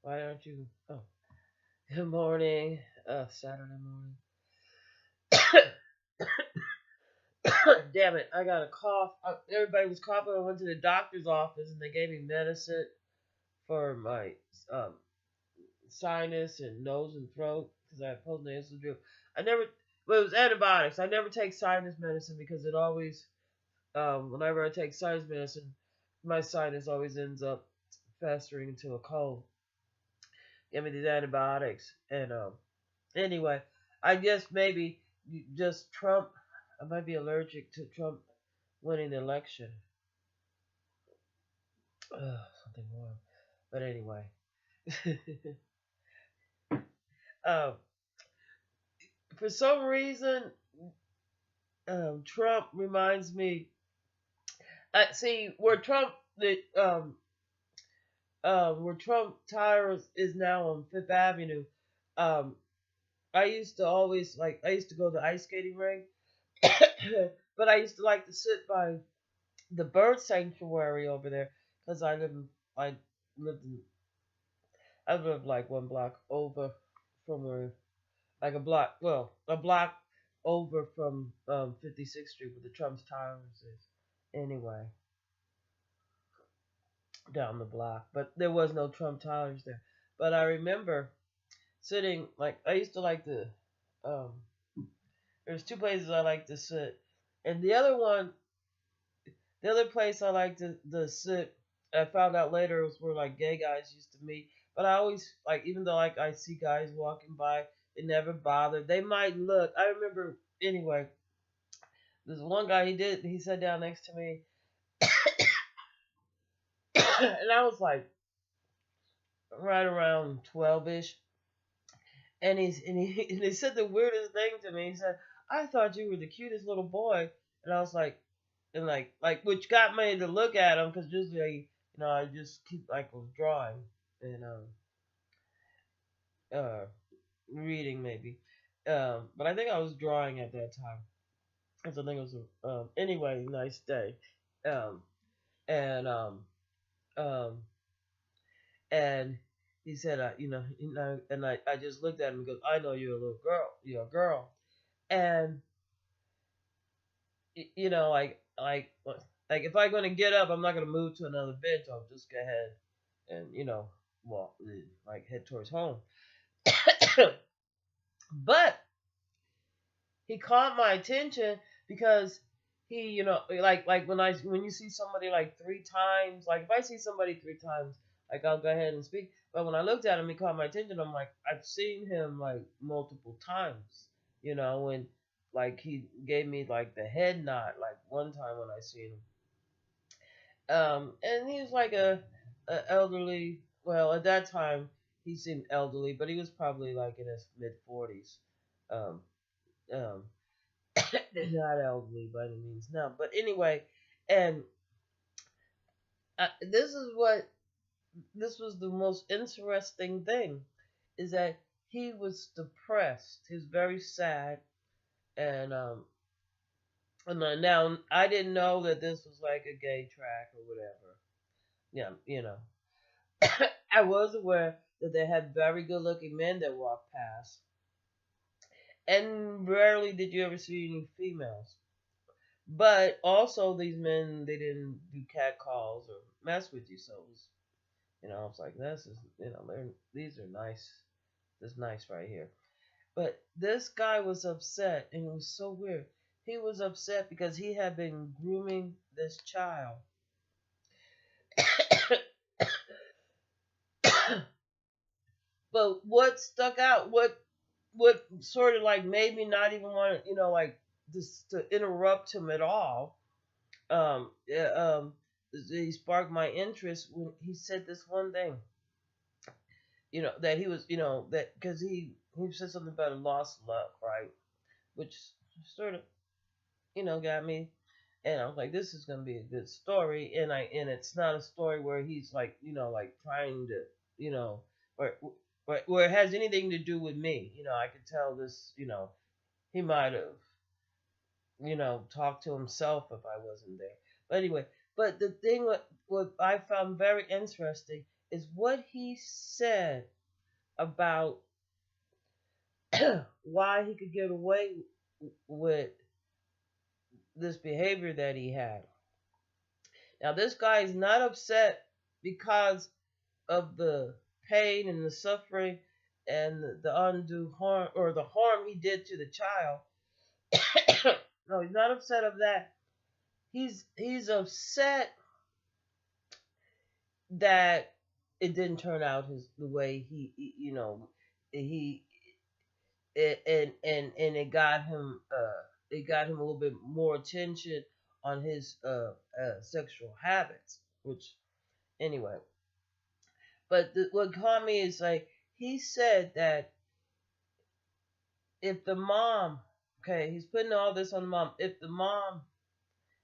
Why aren't you? Oh, good morning. Saturday morning. Damn it! I got a cough. Everybody was coughing. I went to the doctor's office and they gave me medicine for my um, sinus and nose and throat because I have postnasal drip. I never. Well, it was antibiotics. I never take sinus medicine because it always. Whenever I take sinus medicine, my sinus always ends up festering into a cold. Give me these antibiotics and anyway, I guess maybe just Trump. I might be allergic to Trump winning the election. Something warm. But anyway, um, for some reason, Trump reminds me. See where Trump where Trump Towers is now on Fifth Avenue. Um, I used to always like. I used to go to ice skating rink, but I used to like to sit by the bird sanctuary over there because I lived in I lived like one block over from where like a block over from 56th Street where the Trump Towers is. Anyway, down the block, but there was no Trump Towers there. But I remember sitting like I used to like to um there's two places I like to sit. And the other place I like to sit, I found out later was where like gay guys used to meet. But I always like, even though like I see guys walking by, it never bothered. They might look. I remember anyway. There's one guy he sat down next to me, and I was like right around 12ish, and he said the weirdest thing to me. He said, "I thought you were the cutest little boy," and I was like, and like which got me to look at him because usually I just keep like was drawing and uh reading maybe, but I think I was drawing at that time because I think it was anyway nice day, um and um and he said and I just looked at him and goes, I know you're a little girl, you're a girl. And like if I'm gonna get up, I'm not gonna move to another bench. I'll just go ahead and walk, like head towards home. But he caught my attention because he, like when you see somebody like three times, like if I see somebody three times, like I'll go ahead and speak. But when I looked at him, he caught my attention. I'm like, I've seen him like multiple times, when like he gave me like the head nod, like one time when I seen him. And he was like a elderly. Well, at that time he seemed elderly, but he was probably like in his mid 40s. Um, um, not elderly by any means, no. But anyway, and this was the most interesting thing, is that he was depressed. He was very sad, and now I didn't know that this was like a gay track or whatever. Yeah, I was aware that they had very good looking men that walked past, and rarely did you ever see any females. But also, these men, they didn't do cat calls or mess with you. So it was, I was like, this is, these are nice. This is nice right here. But this guy was upset, and it was so weird. He was upset because he had been grooming this child. But what stuck out, what sort of like made me not even want to, like just to interrupt him at all, yeah, he sparked my interest when he said this one thing. That he was, that because he said something about a lost love, right? Which sort of, got me, and I was like, this is gonna be a good story, and it's not a story where he's like, like trying to, you know, where where it has anything to do with me. I could tell this, he might have, talked to himself if I wasn't there. But anyway, But the thing what I found very interesting is what he said about why he could get away with this behavior that he had. Now, this guy is not upset because of the pain and the suffering and the undue harm or the harm he did to the child. No, he's not upset of that. He's upset that it didn't turn out the way he and it got him a little bit more attention on his sexual habits, which anyway. But what caught me is like he said that if the mom, okay, he's putting all this on the mom. If the mom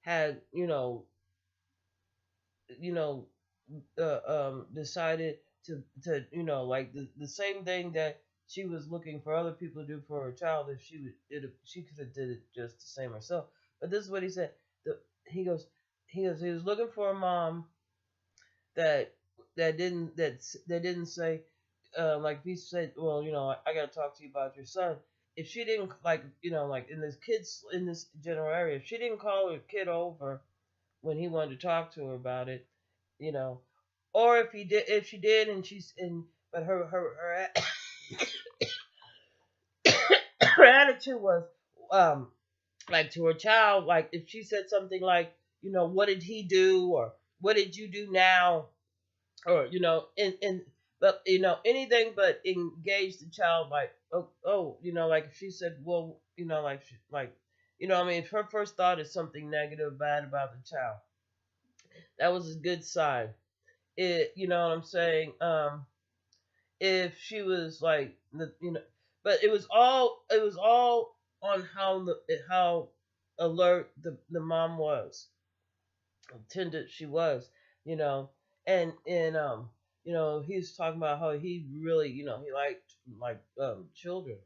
had, you know, decided to, like the same thing that she was looking for other people to do for her child, if she could have did it just the same herself. But this is what he said. The, he goes, he was looking for a mom that that didn't say, like if he said, well, I got to talk to you about your son. If she didn't like, like in this general area, if she didn't call her kid over when he wanted to talk to her about it, you know, or if she did, and but her attitude was, um, like to her child, like if she said something like, what did he do, or what did you do now, or in but anything but engage the child, like like if she said, well, I mean, if her first thought is something negative bad about the child, that was a good sign. You know what I'm saying? If she was like but it was all on how alert the mom was, tender she was, you know, and he's talking about how he really, he liked children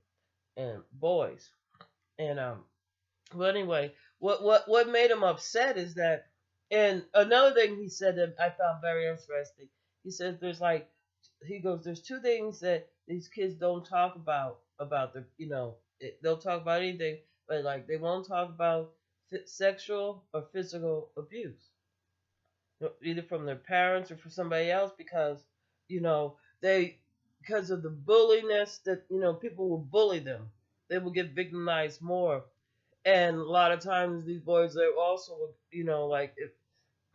and boys, and but anyway, what made him upset is that, and another thing he said that I found very interesting. He says he goes, there's two things that these kids don't talk about the, they'll talk about anything, but like they won't talk about sexual or physical abuse, either from their parents or from somebody else, because you know they because of the bulliness that people will bully them, they will get victimized more. And a lot of times these boys, they also, like if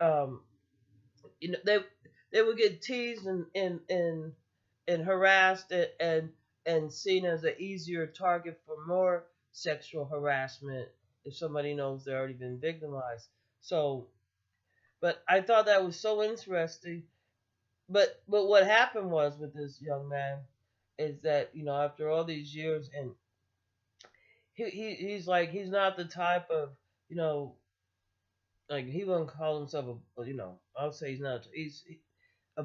um you know they would get teased and harassed, and seen as an easier target for more sexual harassment if somebody knows they've already been victimized. So, but I thought that was so interesting. But what happened was with this young man is that, after all these years, and he's like, he's not the type of, you know like, he wouldn't call himself I'll say he's not, he's a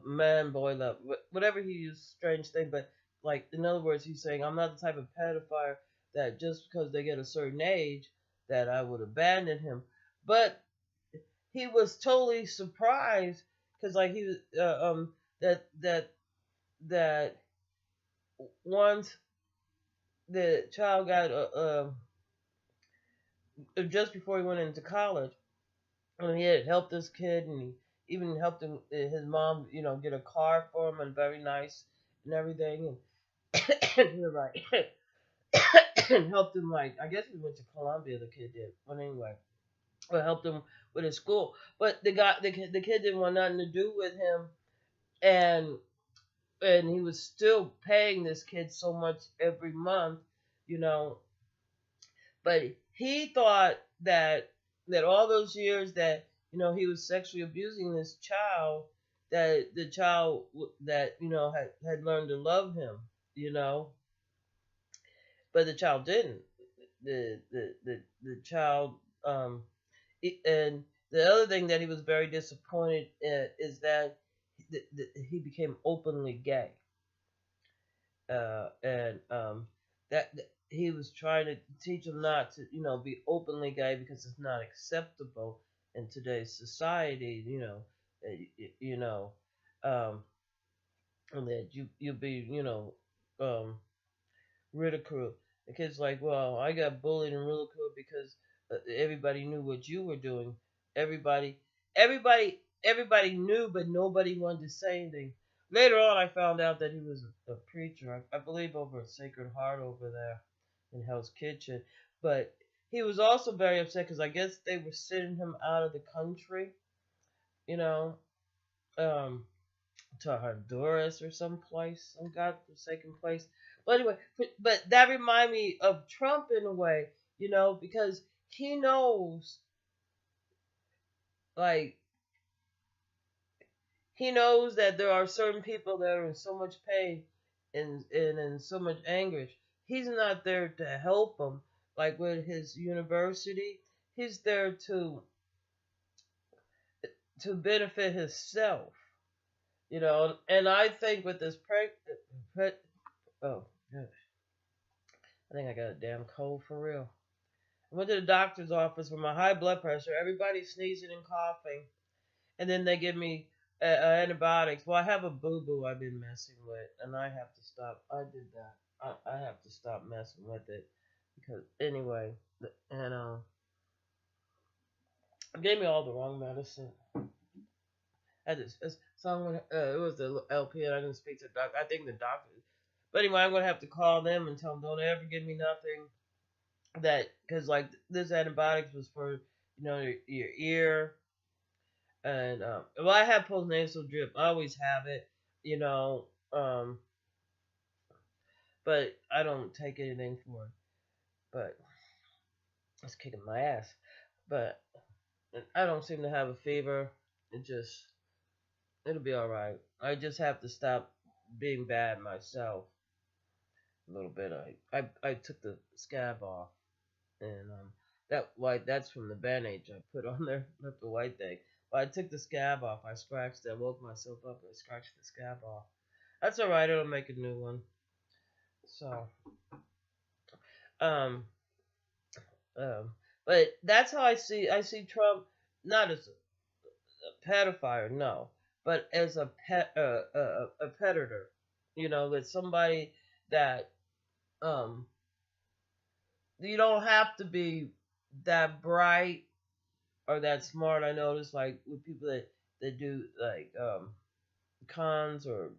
man, boy, love, whatever he used, strange thing. But like, in other words, he's saying, I'm not the type of pedophile that just because they get a certain age that I would abandon him. But he was totally surprised because, like, he was that once the child got just before he went into college, and he had helped this kid, and he even helped him, his mom, get a car for him, and very nice and everything, and he was like, and helped him, like, I guess he went to Columbia, the kid did, but anyway, or helped him with his school. But the kid didn't want nothing to do with him, and he was still paying this kid so much every month, you know. But he thought that all those years that, he was sexually abusing this child, that the child that, had learned to love him, you know. But the child didn't. The child, and the other thing that he was very disappointed in is that he became openly gay, and that he was trying to teach him not to, be openly gay because it's not acceptable in today's society, you know, um, and that you be, um, ridiculed. The kid's like, well, I got bullied and ridiculed because everybody knew what you were doing. Everybody, everybody knew, but nobody wanted to say anything. Later on, I found out that he was a preacher. I believe over at Sacred Heart over there in Hell's Kitchen. But he was also very upset because I guess they were sending him out of the country, you know, um, to Honduras or some place, some godforsaken place. But anyway, but that reminded me of Trump in a way, because he knows, like, he knows that there are certain people that are in so much pain and in so much anguish. He's not there to help them, like with his university. He's there to benefit himself, And I think with this oh, gosh, I think I got a damn cold for real. I went to the doctor's office for my high blood pressure. Everybody's sneezing and coughing, and then they give me antibiotics. Well, I have a boo boo I've been messing with, and I have to stop. I did that. I have to stop messing with it because anyway, and gave me all the wrong medicine. I just someone it was the LP, and I didn't speak to the doctor. I think the doctor. But anyway, I'm gonna have to call them and tell them don't ever give me nothing that because like this antibiotics was for your ear and well I have postnasal drip. I always have it, you know, um, but I don't take anything for it. But it's kicking my ass. But I don't seem to have a fever. It'll be all right. I just have to stop being bad myself a little bit. I took the scab off, and that's from the bandage I put on there, left the white thing. But I took the scab off. I scratched it. I woke myself up and I scratched the scab off. That's all right. It'll make a new one. So, um, um, but that's how I see Trump not as a pedophile, no, but as a a predator. That somebody that um you don't have to be that bright or that smart. I notice like with people that do like cons or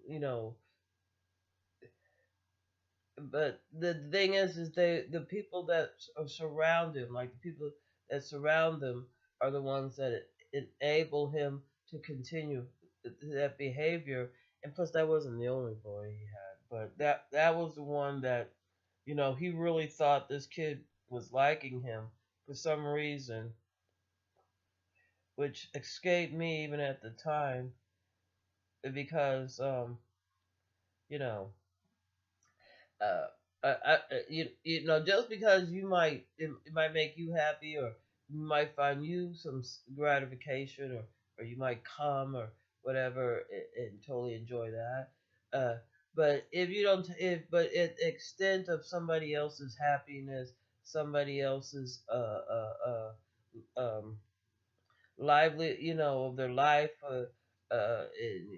you know but the thing is the people that surround him, like the people that surround him, are the ones that enable him to continue that behavior. And plus, that wasn't the only boy he had, but that was the one that he really thought this kid was liking him for some reason, which escaped me even at the time because you know uh, just because it might make you happy, or you might find you some gratification, or you might come or whatever and totally enjoy that. Uh, but if you don't, if but at the extent of somebody else's happiness, somebody else's lively, of their life,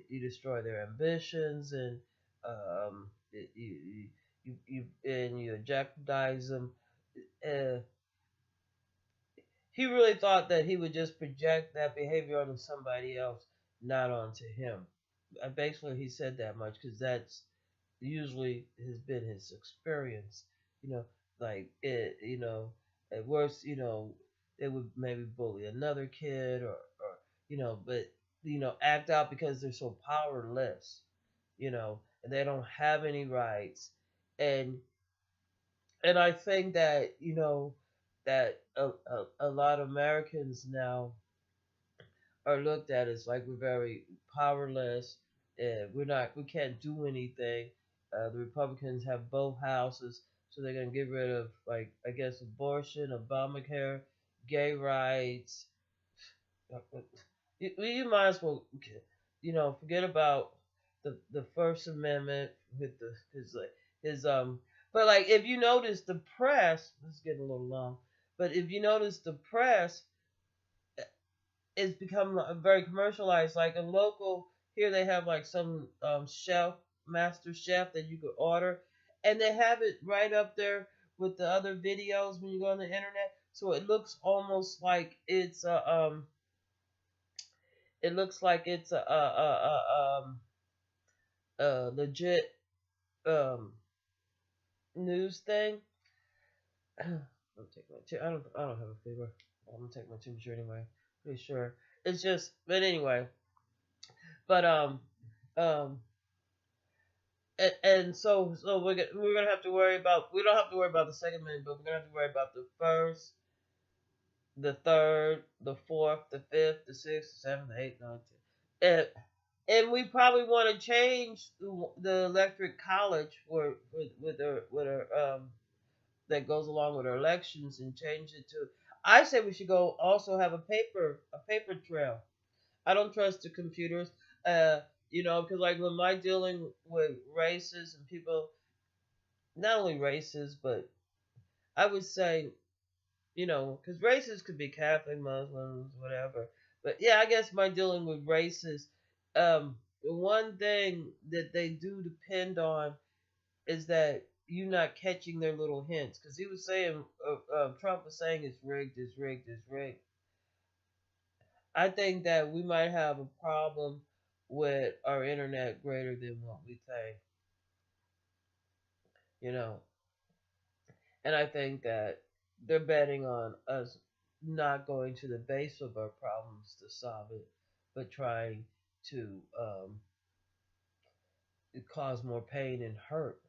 you destroy their ambitions and you jeopardize them. Uh, he really thought that he would just project that behavior onto somebody else, not onto him. Basically, he said that much because that's usually has been his experience. You know, like at worst, they would maybe bully another kid or but act out because they're so powerless, and they don't have any rights, and I think that that a lot of Americans now are looked at as like we're very powerless. We can't do anything. The Republicans have both houses, so they're gonna get rid of like I guess abortion, Obamacare, gay rights. You might as well forget about the First Amendment with his. But like if you notice the press, this is getting a little long. But if you notice the press, it's become very commercialized. Like in local here, they have like some chef, master chef that you could order, and they have it right up there with the other videos when you go on the internet. So it looks almost like it's it looks like it's a legit um, news thing. I'll take my I don't have a fever. I'm gonna take my temperature anyway. Pretty sure. It's just, but anyway. But um and so we're gonna have to worry about, we don't have to worry about the second minute, but we're gonna have to worry about the first, the third, the fourth, the fifth, the sixth, the seventh, the eighth, ninth, tenth. And we probably want to change the electric college with our that goes along with our elections and change it to. I say we should go also have a paper trail. I don't trust the computers, uh, because like when my dealing with races and people, not only races, but I would say, because races could be Catholic, Muslims, whatever. But yeah, I guess my dealing with races, the one thing that they do depend on is that you not catching their little hints. Because he was saying, Trump was saying it's rigged, it's rigged, it's rigged. I think that we might have a problem with our internet greater than what we think, you know. And I think that they're betting on us not going to the base of our problems to solve it, but trying to cause more pain and hurt,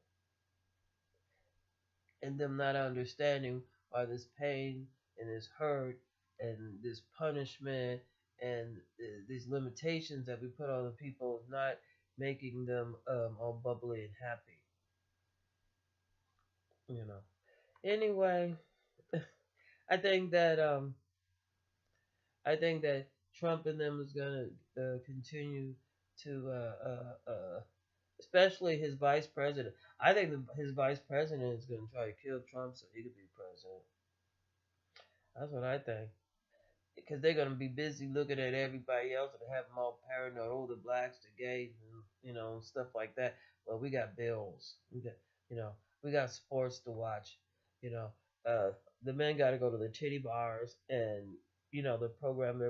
and them not understanding why this pain and this hurt and this punishment and these limitations that we put on the people is not making them all bubbly and happy, you know. Anyway, I think that I think that Trump and them is gonna continue to, especially his vice president. I think his vice president is gonna try to kill Trump so he could be president. That's what I think. Because they're gonna be busy looking at everybody else and have them all paranoid. Oh, the blacks, the gays, and stuff like that. Well, we got bills. You know, we got sports to watch. You know, the men got to go to the titty bars, and the program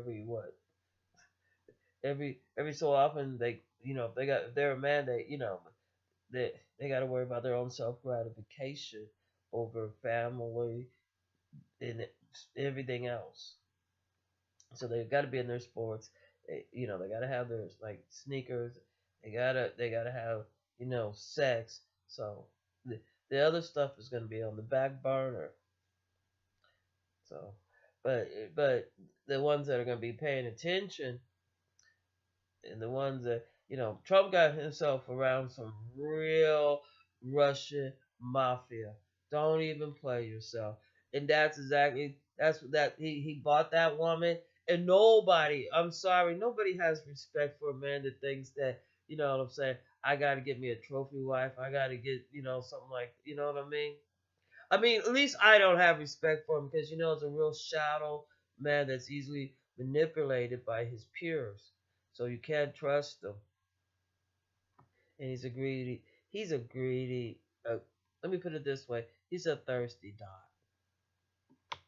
every so often they, if they're a man, they got to worry about their own self gratification over family and everything else. So they've got to be in their sports. They got to have their like sneakers. They gotta have sex. So the other stuff is going to be on the back burner. So, but the ones that are going to be paying attention, and the ones that Trump got himself around some real Russian mafia. Don't even play yourself. And that's he bought that woman, and nobody, I'm sorry, nobody has respect for a man that thinks that, you know what I'm saying, I gotta get me a trophy wife, I gotta get, something like, you know what I mean? I mean, at least I don't have respect for him because it's a real shallow man that's easily manipulated by his peers. So you can't trust him, and he's a greedy. He's a greedy. Let me put it this way: he's a thirsty dog.